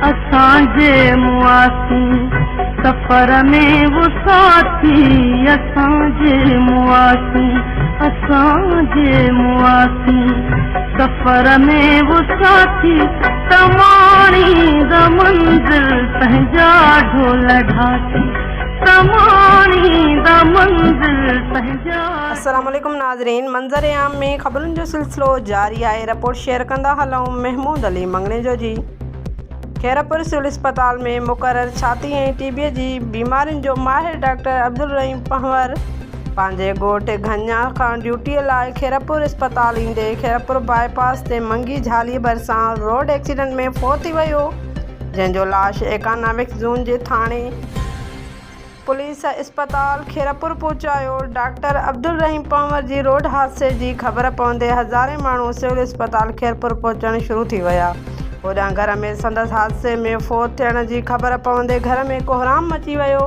असांजे मुआसी सफ़र में वो साथी असांजे मुआसी सफ़र में वो साथी तमाणी द मंज़िल पंहिंजा ढोल ढाती अस्सलामुअलैकुम नाज़रीन, मंज़र आम में ख़बरुनि जो सिलसिलो जारी आहे। रिपोर्ट शेयर कंदा हलूं महमूद अली मंगने जो जी। खैरपुर सिविल अस्पताल में मुक़रर छाती ऐं टीबीअ जी बीमारियुनि जो माहिर डॉक्टर अब्दुल रहीम पंवर पंहिंजे ॻोठ घन्या खां ड्यूटीअ लाइ खैरपुर अस्पताल ईंदे खैरपुर बाईपास ते मंगी झाली भरिसां रोड एक्सीडेंट में फ़ौत थी वियो, जंहिंजो लाश इकोनॉमिक ज़ोन जे थाणे पुलिस अस्पताल खैरपुर पहुचायो। डॉक्टर अब्दुल रहीम पंवर जी रोड हादसे जी ख़बर पवंदे हज़ारे माण्हू सिविल अस्पताल खैरपुर पहुचणु शुरू थी विया। होॾां घर में संदसि हादसे में फ़ौत थियण जी ख़बर पवंदे घर में कोहराम मची वियो।